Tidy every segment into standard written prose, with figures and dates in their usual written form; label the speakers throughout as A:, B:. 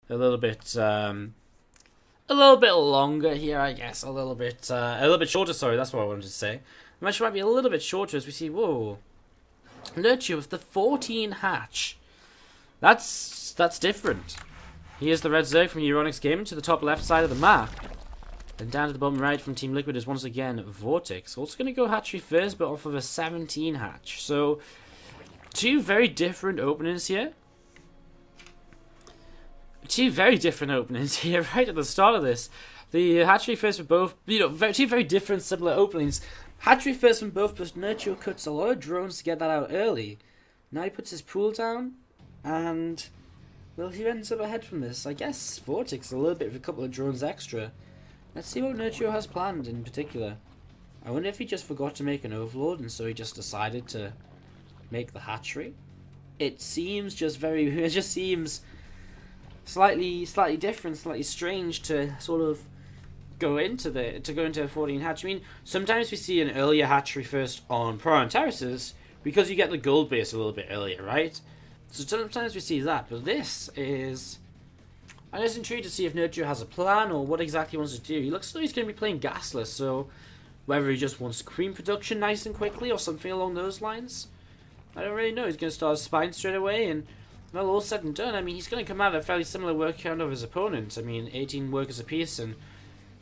A: a little bit a little bit longer here, I guess. A little bit shorter. Sorry, that's what I wanted to say. The match might be a little bit shorter as we see. Whoa, Nerchio with the 14 hatch. That's different. Here's the red Zerg from Euronix Gaming to the top left side of the map. Then down to the bottom right from Team Liquid is once again Vortix. Also going to go hatchery first, but off of a 17 hatch. So, two very different openings here. Two very different openings here right at the start of this. The hatchery first for both, two very different similar openings. Hatchery first from both, but Nerchio cuts a lot of drones to get that out early. Now he puts his pool down, and well, he ends up ahead from this. I guess Vortix a little bit of a couple of drones extra. Let's see what Nerchio has planned in particular. I wonder if he just forgot to make an overlord, and so he just decided to make the hatchery. It seems it just seems slightly different, slightly strange to sort of go into a 14 hatch. I mean, sometimes we see an earlier hatchery first on Pro and Terraces because you get the gold base a little bit earlier, right? So sometimes we see that, but this is... I'm just intrigued to see if Nerchio has a plan or what exactly he wants to do. He looks as though he's going to be playing gasless, so whether he just wants queen production nice and quickly or something along those lines, I don't really know. He's going to start a spine straight away, and well, all said and done, I mean, he's going to come out at a fairly similar work count of his opponent. I mean, 18 workers apiece, and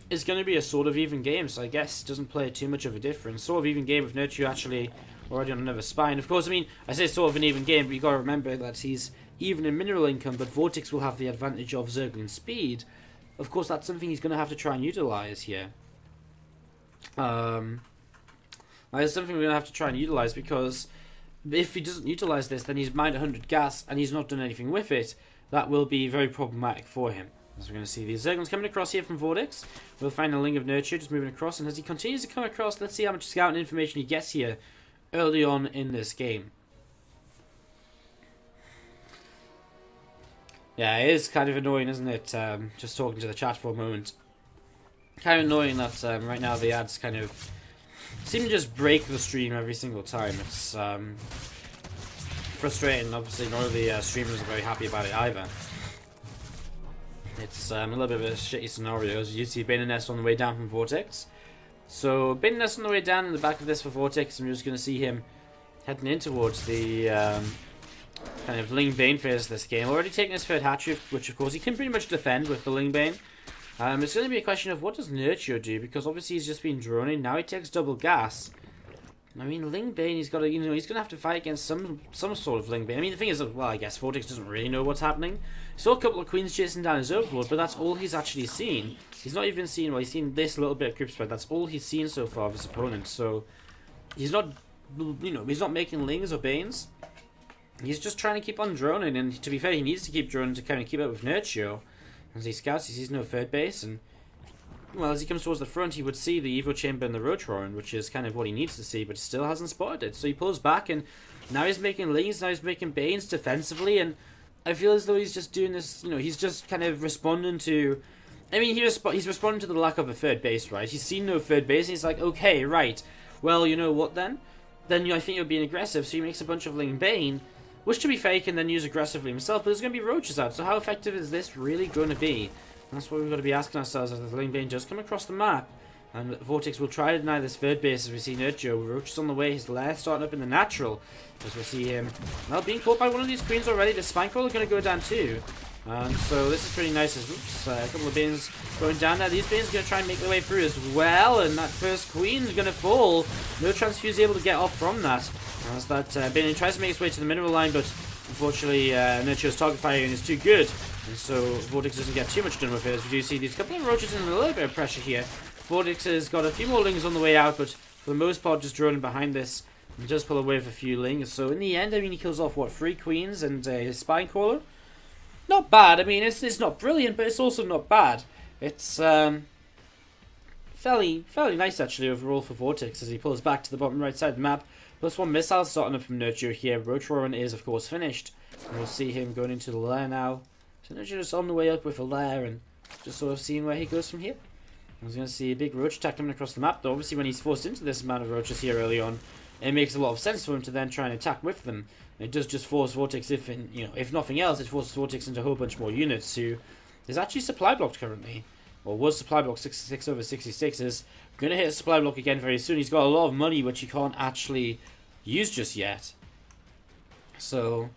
A: it's going to be a sort of even game, so I guess it doesn't play too much of a difference. Sort of even game with Nerchio actually already on another spine. Of course, I mean, I say sort of an even game, but you got to remember that he's even in mineral income, but Vortix will have the advantage of Zergling speed. Of course, that's something he's going to have to try and utilize here. That is something we're going to have to try and utilize, because if he doesn't utilize this, then he's mined 100 gas and he's not done anything with it. That will be very problematic for him. As we're going to see these Zerglings coming across here from Vortix. We'll find a Ling of Nerchio just moving across, and as he continues to come across, let's see how much scouting information he gets here early on in this game. Yeah, it is kind of annoying, isn't it? Just talking to the chat for a moment. Kind of annoying that right now the ads kind of seem to just break the stream every single time. It's frustrating. Obviously, none of the streamers are very happy about it either. It's a little bit of a shitty scenario. As you see, Bane and Nest on the way down from Vortix. So, Bane and Nest on the way down in the back of this for Vortix, and we're just going to see him heading in towards the kind of Ling Bane phase of this game. Already taking his third hatchery, which of course he can pretty much defend with the Ling Bane. It's going to be a question of what does Nerchio do, because obviously he's just been droning. Now he takes double gas. I mean, Ling Bane, he's got to, he's going to have to fight against some sort of Ling Bane. I mean, the thing is, well, I guess Vortix doesn't really know what's happening. He saw a couple of queens chasing down his overlord, but that's all he's actually seen. He's not even seen, well, he's seen this little bit of group spread. That's all he's seen so far of his opponent. So he's not, he's not making Lings or Banes. He's just trying to keep on droning, and to be fair, he needs to keep droning to kind of keep up with Nerchio. As he scouts, he sees no third base, and well, as he comes towards the front, he would see the Evo Chamber and the Roach-Roaring, which is kind of what he needs to see, but still hasn't spotted it. So he pulls back, and now he's making Lings, now he's making Banes defensively, and I feel as though he's just doing this, he's just kind of responding to... I mean, he's responding to the lack of a third base, right? He's seen no third base, and he's like, okay, right, well, you know what then? Then I think you're being aggressive, so he makes a bunch of Ling Bane, which to be fake and then use aggressively himself, but there's going to be roaches out, so how effective is this really going to be? And that's what we've got to be asking ourselves as the Ling Bane does come across the map. And Vortix will try to deny this third base as we see Nerchio. Roaches on the way, his lair starting up in the natural. As we'll see him, well, being caught by one of these queens already. The spine crawler going to go down too. So this is pretty nice. Oops, a couple of Banes going down now. These Banes are going to try and make their way through as well. And that first queen is going to fall. No transfuse able to get off from that. As that Bane tries to make his way to the mineral line, but unfortunately Nerchio's target firing is too good. And so Vortix doesn't get too much done with it, as we do see these couple of roaches and a little bit of pressure here. Vortix has got a few more Lings on the way out, but for the most part just droning behind this. He does pull away with a few Lings. So in the end, I mean, he kills off, what, 3 queens and a spine crawler? Not bad. I mean, it's not brilliant, but it's also not bad. It's fairly nice, actually, overall for Vortix as he pulls back to the bottom right side of the map. +1 missile starting up from Nerchio here. Roach-Roaring is, of course, finished. And we'll see him going into the lair now. So Nerchio just on the way up with a lair and just sort of seeing where he goes from here. I was going to see a big roach attack coming across the map, though obviously when he's forced into this amount of roaches here early on, it makes a lot of sense for him to then try and attack with them. And it does just force Vortix, if nothing else, it forces Vortix into a whole bunch more units who is actually supply blocked currently. Or was supply block 66 over 66, is going to hit a supply block again very soon. He's got a lot of money which he can't actually use just yet. So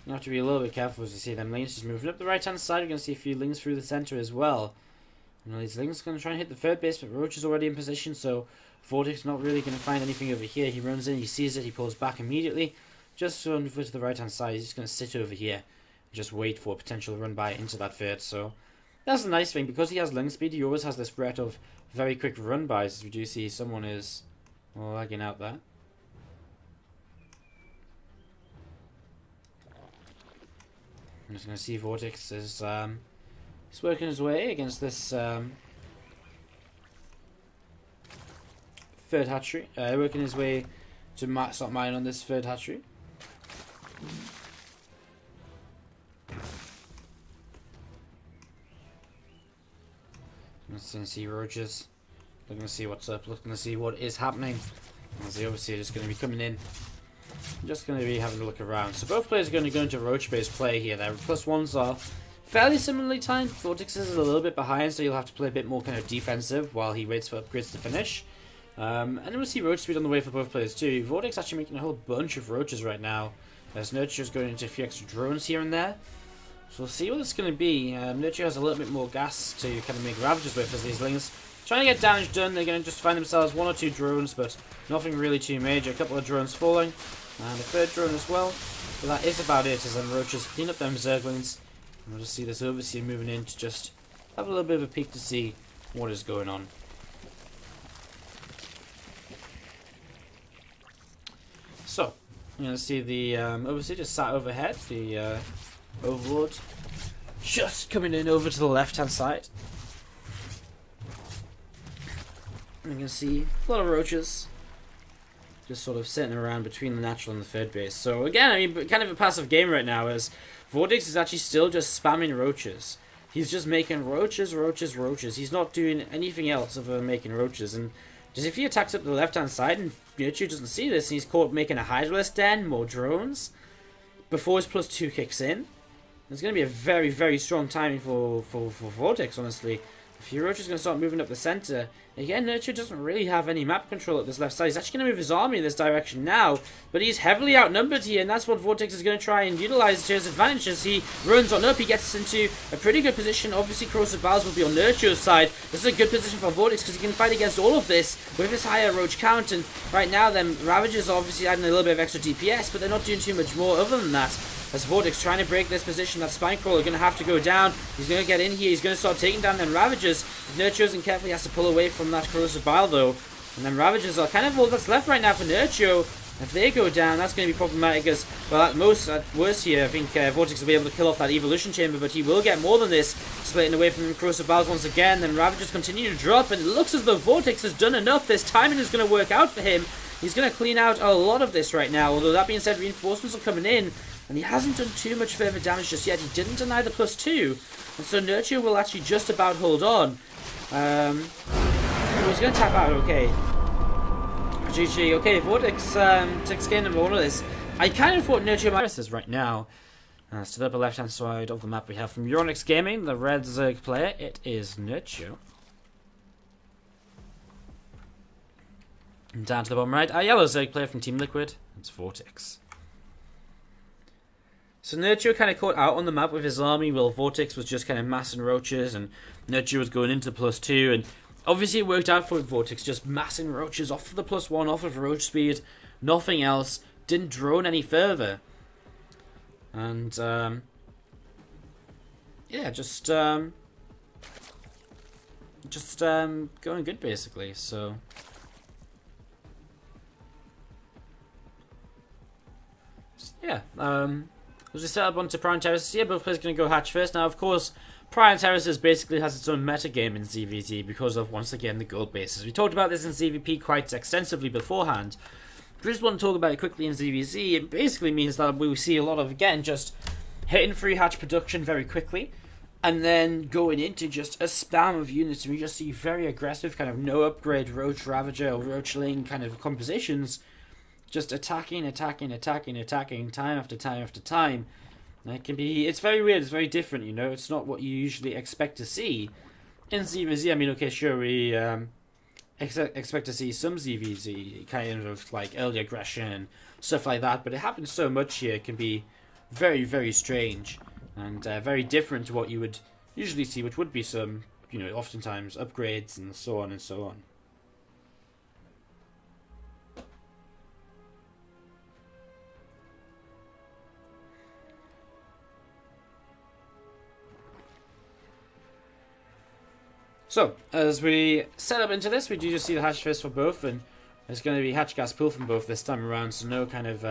A: you have to be a little bit careful as you see them lanes just moving up the right hand side. We're going to see a few lings through the centre as well. These lings are going to try and hit the third base, but Roach is already in position, so Vortix not really going to find anything over here. He runs in, he sees it, he pulls back immediately. Just to the right hand side, he's just going to sit over here and just wait for a potential run by into that third. So that's the nice thing, because he has ling speed, he always has this threat of very quick run bys. As we do see someone is lagging out there. I'm just going to see Vortix is he's working his way against this third hatchery. Working his way to start mining on this third hatchery. Let's see roaches. Looking to see what's up. Looking to see what is happening. As they obviously are just going to be coming in. Just going to be having a look around. So both players are going to go into roach-based play here. Their +1s are fairly similarly timed. Vortix is a little bit behind, so you'll have to play a bit more kind of defensive while he waits for upgrades to finish. And then we'll see roach speed on the way for both players too. Vortix actually making a whole bunch of roaches right now, as Nerchio's going into a few extra drones here and there. So we'll see what it's going to be. Nerchio has a little bit more gas to kind of make ravages with as these lings trying to get damage done. They're going to just find themselves 1 or 2 drones, but nothing really too major. A couple of drones falling, and a third drone as well. But that is about it, as them roaches clean up them zerglings. And we'll just see this overseer moving in to just have a little bit of a peek to see what is going on. So, you're going to see the overseer just sat overhead, the overlord just coming in over to the left hand side. And you can see a lot of roaches just sort of sitting around between the natural and the third base. So again, I mean, kind of a passive game right now, as Vortix is actually still just spamming roaches. He's just making roaches, roaches, roaches. He's not doing anything else other than making roaches. And just if he attacks up the left hand side and Nerchio doesn't see this, and he's caught making a hydralisk den, more drones, before his +2 kicks in, it's going to be a very, very strong timing for Vortix, honestly. If your roach is going to start moving up the centre, again, Nerchio doesn't really have any map control at this left side. He's actually going to move his army in this direction now, but he's heavily outnumbered here, and that's what Vortix is going to try and utilise to his advantage as he runs on up. He gets into a pretty good position. Obviously, Corrosive Bowels will be on Nerchio's side. This is a good position for Vortix because he can fight against all of this with his higher roach count, and right now, them Ravagers are obviously adding a little bit of extra DPS, but they're not doing too much more other than that. As Vortix trying to break this position, that Spinecrawler going to have to go down. He's going to get in here. He's going to start taking down them Ravagers. If Nerchio isn't careful, he has to pull away from that Corrosive Bile, though. And then Ravagers are kind of all that's left right now for Nerchio. If they go down, that's going to be problematic as, well, at worst here, I think Vortix will be able to kill off that Evolution Chamber, but he will get more than this, splitting away from Corrosive Biles once again. Then Ravagers continue to drop, and it looks as though Vortix has done enough. This timing is going to work out for him. He's going to clean out a lot of this right now, although that being said, reinforcements are coming in. And he hasn't done too much further damage just yet. He didn't deny the +2. And so Nerchio will actually just about hold on. He was going to tap out, okay. GG, okay, Vortix takes game number 1 of this. I kind of thought Nerchio might this right now. To the upper left-hand side of the map we have from Euronix Gaming, the red Zerg player. It is Nerchio. And down to the bottom right, our yellow Zerg player from Team Liquid. It's Vortix. So Nerchio kind of caught out on the map with his army, while Vortix was just kind of massing roaches, and Nerchio was going into +2, and obviously it worked out for Vortix, just massing roaches off of the +1, off of roach speed, nothing else, didn't drone any further. And, yeah, just going good, basically, so... Yeah, as we set up onto Prime Terraces here, both players are going to go hatch first. Now, of course, Prime Terraces basically has its own metagame in ZVZ because of, once again, the gold bases. We talked about this in ZVP quite extensively beforehand. But I just want to talk about it quickly in ZVZ. It basically means that we see a lot of, again, just hitting free hatch production very quickly, and then going into just a spam of units. And we just see very aggressive, kind of no upgrade Roach Ravager or Roach Ling kind of compositions just attacking time after time after time. And it's very weird, it's very different, you know, it's not what you usually expect to see. In ZVZ, I mean, okay, sure, we expect to see some ZVZ, kind of like early aggression and stuff like that, but it happens so much here, it can be very, very strange, and very different to what you would usually see, which would be some, you know, oftentimes upgrades and so on and so on. So, as we set up into this, we do just see the hatch first for both, and there's going to be hatch gas pull from both this time around, so no kind of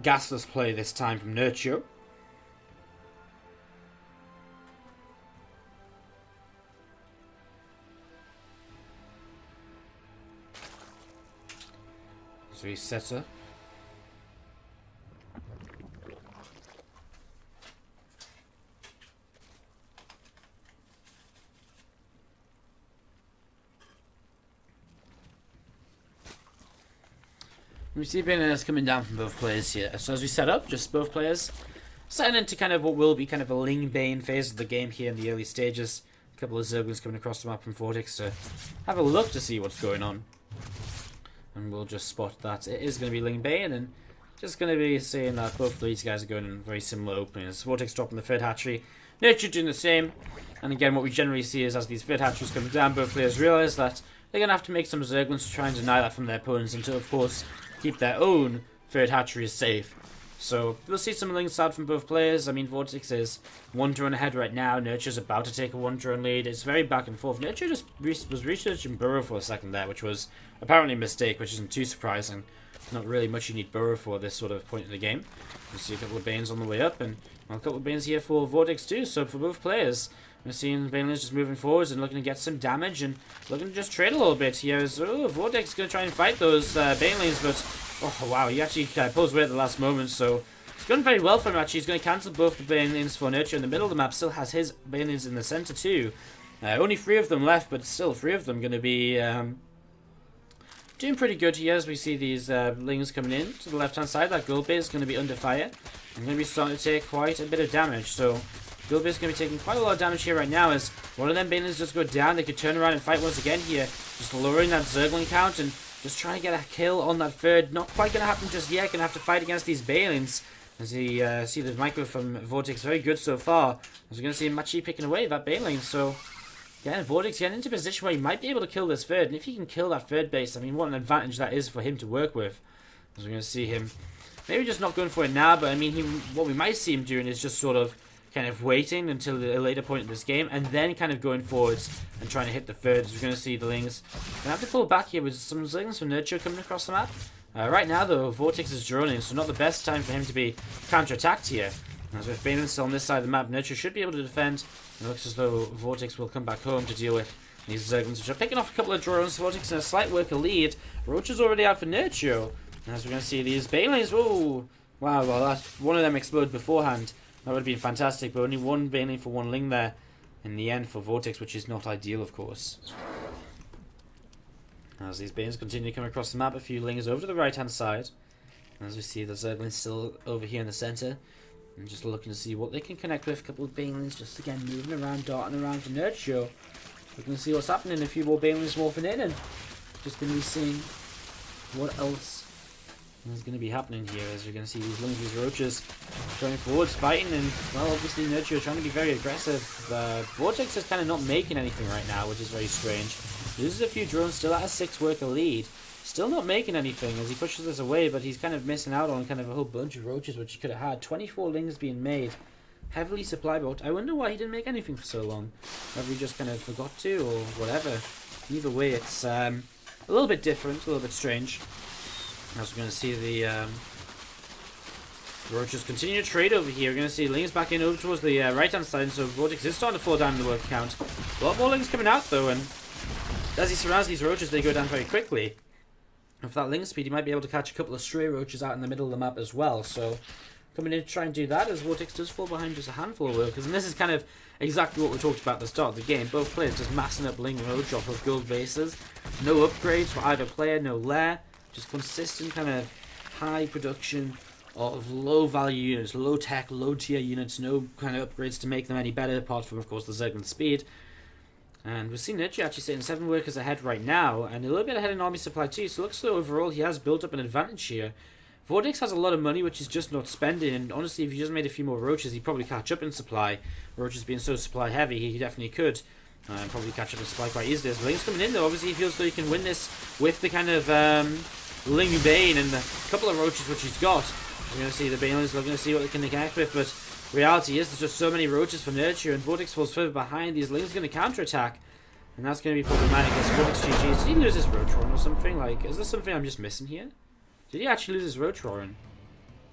A: gasless play this time from Nerchio. So he sets up. We see Banelands coming down from both players here. So as we set up, just both players setting into kind of what will be kind of a Ling Bane phase of the game here in the early stages. A couple of Zerglings coming across the map from Vortix to have a look to see what's going on. And we'll just spot that it is going to be Ling Bane, and just going to be seeing that both of these guys are going in very similar openings. Vortix dropping the third hatchery, Nerchio doing the same. And again, what we generally see is as these third hatcheries come down, both players realise that they're going to have to make some Zerglings to try and deny that from their opponents, and to, of course, keep their own third hatcheries safe. So we'll see some links out from both players. I mean, Vortix is 1 drone ahead right now. Nerchio's about to take a 1 drone lead. It's very back and forth. Nerchio just was researching Burrow for a second there, which was apparently a mistake, which isn't too surprising. Not really much you need Burrow for this sort of point in the game. You see a couple of Banes on the way up, and well, a couple of Banes here for Vortix too. So for both players, we're seeing Banelands just moving forwards and looking to get some damage and looking to just trade a little bit here. So Vortix is going to try and fight those Banelings, but oh wow, he actually pulls away at the last moment. So it's going very well for him actually. He's going to cancel both the Banelings for Nerchio in the middle of the map. Still has his Banelings in the center too. Only 3 of them left, but still 3 of them going to be doing pretty good here as we see these Lings coming in to the left hand side. That gold base is going to be under fire and going to be starting to take quite a bit of damage. So Gold Base is going to be taking quite a lot of damage here right now as one of them Banelings just go down. They could turn around and fight once again here. Just lowering that Zergling count and just trying to get a kill on that third. Not quite going to happen just yet. Going to have to fight against these Banelings. As you see the micro from Vortix, very good so far. As we're going to see Machi picking away that Baneling. So, yeah, Vortix getting into a position where he might be able to kill this third. And if he can kill that third base, I mean, what an advantage that is for him to work with. As we're going to see him maybe just not going for it now, but I mean, what we might see him doing is just sort of kind of waiting until a later point in this game and then kind of going forwards and trying to hit the third. As we're going to see the Lings gonna have to pull back here with some Zerglings from Nerchio coming across the map. Right now though, Vortix is droning, so not the best time for him to be counter-attacked here. As with Baneland still on this side of the map, Nerchio should be able to defend. It looks as though Vortix will come back home to deal with these Zerglings, which are picking off a couple of drones. Vortix in a slight worker lead. Roach is already out for Nerchio. And as we're going to see these Banelings, oh wow, well that one of them exploded beforehand. That would have been fantastic, but only 1 Baneling for 1 Ling there in the end for Vortix, which is not ideal, of course. As these Banes continue to come across the map, a few Lings over to the right-hand side. As we see the Zerglings still over here in the centre. And just looking to see what they can connect with. A couple of Banelings just again moving around, darting around for Nerchio. Looking to see what's happening. A few more Banelings morphing in, and just going to be seeing what else is going to be happening here, as you're going to see these Lings, these Roaches going forwards, fighting, and well, obviously Nerchio trying to be very aggressive. Vortix is kind of not making anything right now, which is very strange. Loses a few drones, still at a 6 worker lead. Still not making anything as he pushes this away, but he's kind of missing out on kind of a whole bunch of Roaches, which he could have had. 24 Lings being made. Heavily supplied, but I wonder why he didn't make anything for so long. Whether he just kind of forgot to, or whatever. Either way, it's a little bit different, a little bit strange. As we're going to see the Roaches continue to trade over here. We're going to see Lings back in over towards the right-hand side, so Vortix is starting to fall down in the work count. A lot more Lings coming out, though, and as he surrounds these Roaches, they go down very quickly. And for that Ling speed, he might be able to catch a couple of stray Roaches out in the middle of the map as well, so coming in to try and do that, as Vortix does fall behind just a handful of workers. And this is kind of exactly what we talked about at the start of the game. Both players just massing up Ling Road, drop of gold bases. No upgrades for either player, no lair. Just consistent kind of high production of low value units, low tech, low tier units, no kind of upgrades to make them any better, apart from, of course, the Zerglin speed. And we've seen Nerchio actually sitting 7 workers ahead right now, and a little bit ahead in army supply too, so it looks like overall he has built up an advantage here. Vortix has a lot of money which he's just not spending, and honestly if he just made a few more roaches he'd probably catch up in supply. Roaches being so supply heavy, he definitely could probably catch up in supply quite easily. As Ling's coming in though, obviously he feels though he can win this with the kind of Ling Bane and the couple of roaches which he's got. We're going to see the Banelings looking to see what they can connect with, but reality is there's just so many roaches for Nerchio, and Vortix falls further behind. These Lings going to counter-attack, and that's going to be problematic as Vortix GG's. Did he lose his Roach Roaring or something? Like, is there something I'm just missing here? Did he actually lose his Roach Roaring?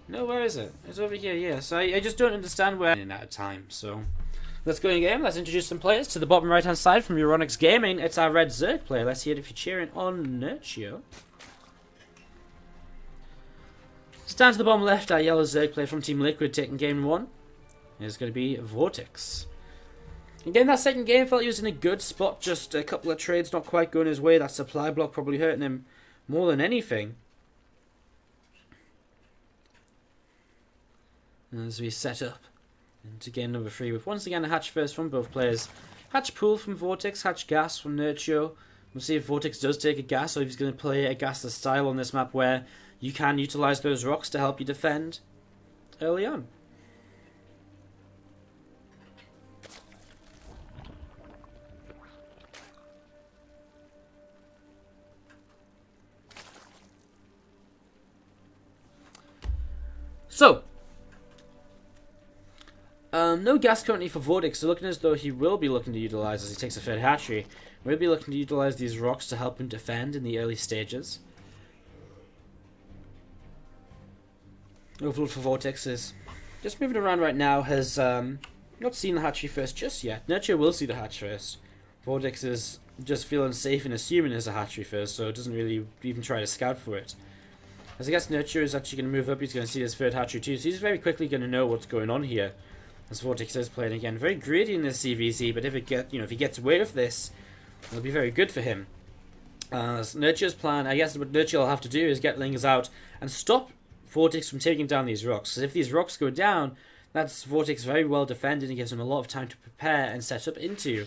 A: No, where is it? It's over here, yeah. So I just don't understand where in out of time, so let's go in game. Let's introduce some players. To the bottom right-hand side from Euronics Gaming, it's our red Zerg player. Let's hear it if you're cheering on Nerchio. Stand to the bottom left, our yellow Zerg player from Team Liquid taking game 1. It's going to be Vortix. Again, that second game felt he was in a good spot, just a couple of trades not quite going his way. That supply block probably hurting him more than anything. As we set up into game number 3 with once again a hatch first from both players. Hatch pool from Vortix, hatch gas from Nerchio. We'll see if Vortix does take a gas or if he's going to play a gasless style on this map where you can utilize those rocks to help you defend early on. So, no gas currently for Vortix, so looking as though he will be looking to utilize, as he takes a third hatchery, we'll be looking to utilize these rocks to help him defend in the early stages. Overall for Vortix is just moving around right now, has not seen the hatchery first just yet. Nerchio will see the hatch first. Vortix is just feeling safe in assuming there's a hatchery first, so it doesn't really even try to scout for it. As I guess Nerchio is actually going to move up, he's going to see his third hatchery too, so he's very quickly going to know what's going on here. As Vortix is playing again, very greedy in this CVZ, but if he gets away with this, it'll be very good for him. Nerchio's plan, I guess what Nerchio will have to do is get Lingers out and stop Vortix from taking down these rocks, because if these rocks go down, that's Vortix very well defended and gives him a lot of time to prepare and set up into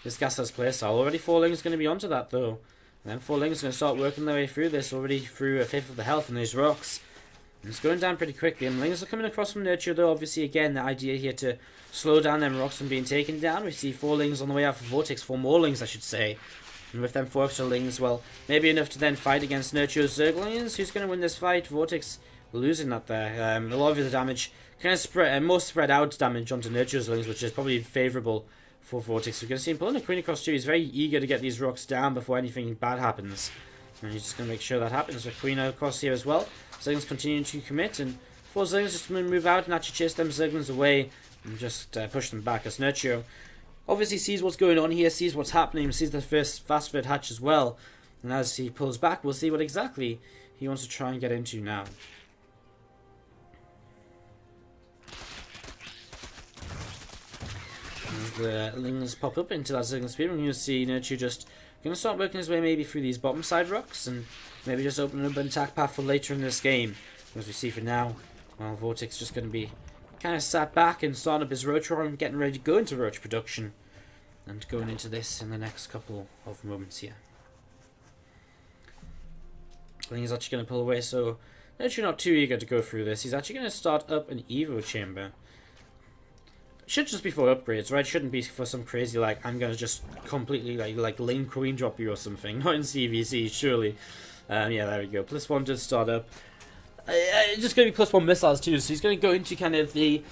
A: this gasless playstyle. Already 4 Lingers going to be onto that though, and then 4 Lingers going to start working their way through this, already through a fifth of the health in these rocks. And it's going down pretty quickly, and Lingers are coming across from Nerchio though. Obviously again the idea here to slow down them rocks from being taken down. We see 4 Lings on the way out for Vortix, 4 more Lings I should say. And with them 4 extra Lings, well, maybe enough to then fight against Nerchio's Zerglings. Who's going to win this fight? Vortix losing that there. A lot of the damage kind of spread, more spread out damage onto Nerchio's Lings, which is probably favourable for Vortix. We're going to see him pulling a Queen across too. He's very eager to get these rocks down before anything bad happens. And he's just going to make sure that happens with Queen across here as well. Zerglings continuing to commit, and 4 Zerglings just going to move out and actually chase them Zerglings away and just push them back. As Nerchio obviously sees what's going on here, sees what's happening, sees the first fast third hatch as well. And as he pulls back, we'll see what exactly he wants to try and get into now. As the Lings pop up into that Zergling speed, we're going to see Nerchio just going to start working his way maybe through these bottom side rocks and maybe just opening up an attack path for later in this game. As we see for now, well, Vortix just going to be kind of sat back and starting up his Roach Roaring, getting ready to go into Roach production and going into this in the next couple of moments here. I think he's actually going to pull away, so Nerchio not too eager to go through this. He's actually going to start up an Evo chamber. Should just be for upgrades, right? Shouldn't be for some crazy, like, I'm going to just completely, like Lane Queen drop you or something. Not in CVC, surely. Yeah, there we go. +1 does start up. Just going to be +1 missiles too, so he's going to go into kind of the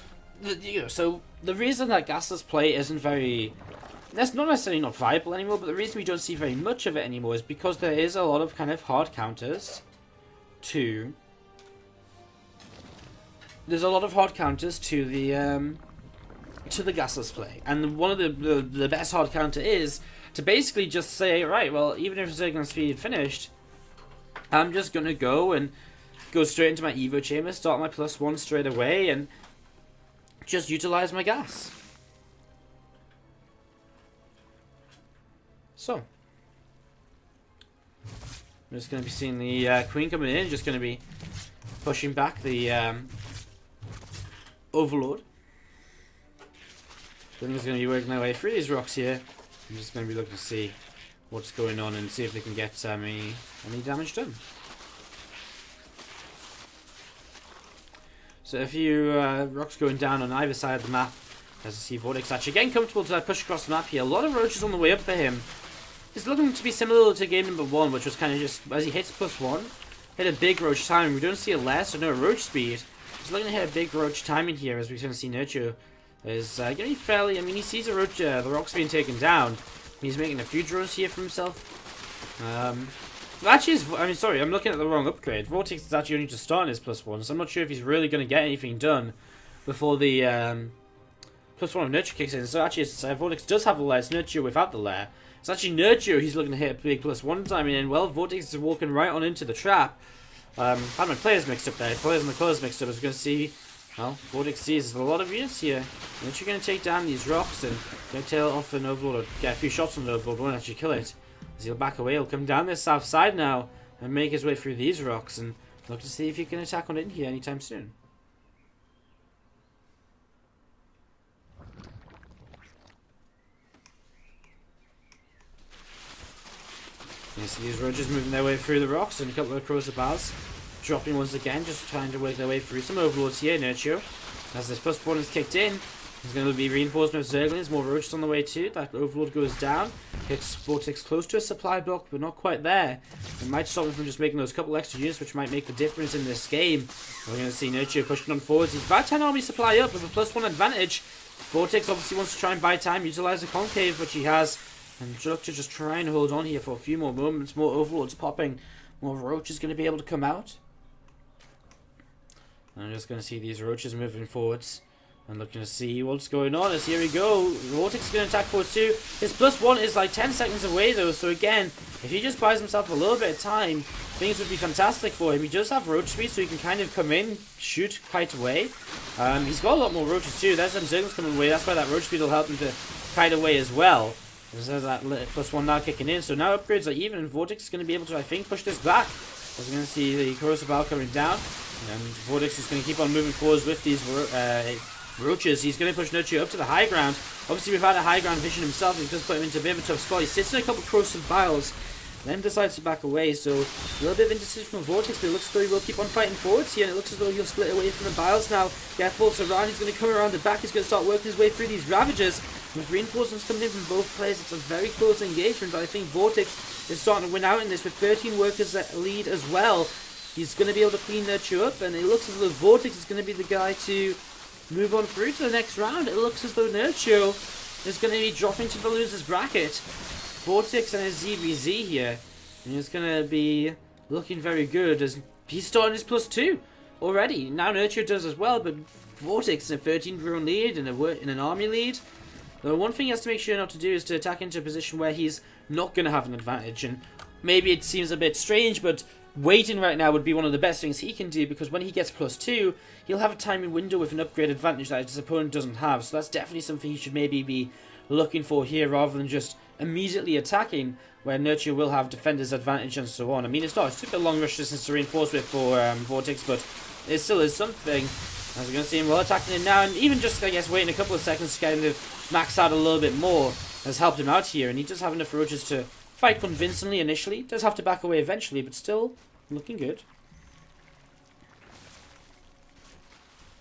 A: so the reason that gasless play isn't very... That's not necessarily not viable anymore, but the reason we don't see very much of it anymore is because there is a lot of kind of hard counters to... There's a lot of hard counters to the gasless play, and one of the best hard counter is to basically just say, right, well, even if Zerglin speed finished, I'm just gonna go go straight into my Evo chamber, start my +1 straight away, and just utilize my gas. So, I'm just going to be seeing the Queen coming in, just going to be pushing back the Overlord. Then there's going to be working their way through these rocks here. I'm just going to be looking to see what's going on and see if they can get any damage done. So a few rocks going down on either side of the map. As you see, Vortix actually getting comfortable to push across the map here. A lot of roaches on the way up for him. It's looking to be similar to game number 1, which was kind of just, as he hits +1, hit a big roach timing. We don't see a less or no roach speed. He's looking to hit a big roach timing here, as we're going to see Nerchio is getting fairly, I mean, he sees a roach, the rocks being taken down. He's making a few drones here for himself. Actually, I'm looking at the wrong upgrade. Vortix is actually only just starting his +1, so I'm not sure if he's really going to get anything done before the +1 of Nerchio kicks in. So actually, Vortix does have the lair. It's Nerchio without the lair. It's actually Nerchio he's looking to hit a big +1 timing, and well, Vortix is walking right on into the trap. I had my players mixed up there. Players and the colors mixed up. As we're going to see, well, Vortix sees there's a lot of units here. Nerchio going to take down these rocks and going to tail off an Overlord, or get a few shots on the Overlord, won't actually kill it. As he'll back away, he'll come down this south side now and make his way through these rocks and look to see if he can attack on in here anytime soon. You see these roaches moving their way through the rocks, and a couple of Crocodiles dropping once again, just trying to work their way through some Overlords here. Nerchio, as this +1 is kicked in, there's going to be reinforcement of Zerglings, more roaches on the way too. That Overlord goes down, hits Vortix close to a supply block, but not quite there. It might stop him from just making those couple extra units, which might make the difference in this game. We're going to see Nerchio pushing on forwards. He's about 10 army supply up with a +1 advantage. Vortix obviously wants to try and buy time, utilize the concave, which he has. And look to just try and hold on here for a few more moments. More Overlords popping. More roaches going to be able to come out. And I'm just going to see these roaches moving forwards. And looking to see what's going on. As here we go. Vortix is going to attack forwards too. His +1 is like 10 seconds away though. So again, if he just buys himself a little bit of time, things would be fantastic for him. He does have roach speed, so he can kind of come in, shoot, kite away. He's got a lot more roaches too. There's some Zerglings coming away. That's why that roach speed will help him to kite away as well. There's that +1 now kicking in, so now upgrades are even, and Vortix is going to be able to, I think, push this back. As we're going to see the Coruscant coming down, and Vortix is going to keep on moving forwards with these roaches. He's going to push Nerchio up to the high ground. Obviously, without a high ground vision himself, it does put him into a bit of a tough spot. He sits in a couple of Coruscant Biles, then decides to back away, so a little bit of indecision from Vortix, but it looks as though he will keep on fighting forwards here, and it looks as though he'll split away from the Biles now. Careful around, he's going to come around the back, he's going to start working his way through these Ravagers. With reinforcements coming in from both players, it's a very close engagement, but I think Vortix is starting to win out in this with 13 workers that lead as well. He's going to be able to clean Nerchio up, and it looks as though Vortix is going to be the guy to move on through to the next round. It looks as though Nerchio is going to be dropping to the loser's bracket. Vortix and his ZVZ here, and he's going to be looking very good as he's starting his +2 already. Now Nerchio does as well, but Vortix in a 13 drone lead and in an army lead. The one thing he has to make sure not to do is to attack into a position where he's not going to have an advantage, and maybe it seems a bit strange, but waiting right now would be one of the best things he can do, because when he gets +2, he'll have a timing window with an upgrade advantage that his opponent doesn't have, so that's definitely something he should maybe be looking for here, rather than just immediately attacking, where Nerchio will have defender's advantage and so on. I mean, it's not a super long rush distance to reinforce with for Vortix, but it still is something. As we're going to see him well attacking it now, and even just, I guess, waiting a couple of seconds to kind of max out a little bit more has helped him out here, and he does have enough roaches to fight convincingly initially. Does have to back away eventually, but still looking good.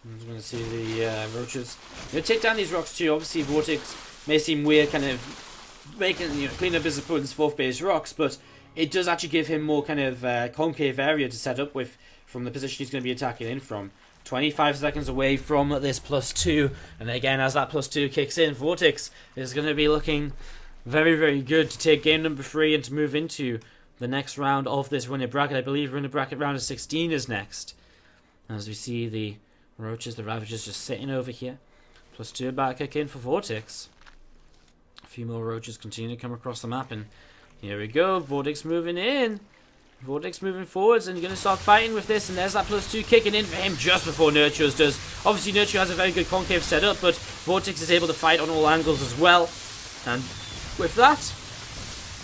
A: I'm just going to see the roaches. Going to take down these rocks too. Obviously, Vortix may seem weird, kind of making, clean up his opponent's 4th base rocks, but it does actually give him more kind of concave area to set up with from the position he's going to be attacking in from. 25 seconds away from this +2, and again, as that +2 kicks in, Vortix is going to be looking very, very good to take game number 3 and to move into the next round of this winner bracket. I believe winner bracket round of 16 is next. As we see the roaches, the Ravagers just sitting over here. +2 back kick in for Vortix. A few more roaches continue to come across the map, and here we go. Vortix moving in. Vortix moving forwards and going to start fighting with this, and there's that +2 kicking in for him just before Nerchio's does. Obviously Nerchio has a very good concave setup, but Vortix is able to fight on all angles as well, and with that,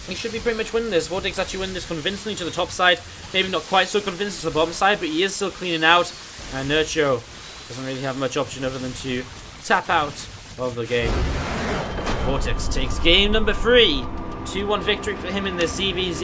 A: he should be pretty much winning this. Vortix actually winning this convincingly to the top side, maybe not quite so convincing to the bottom side, but he is still cleaning out, and Nerchio doesn't really have much option other than to tap out of the game. Vortix takes game number 3, 2-1 victory for him in the CBZ.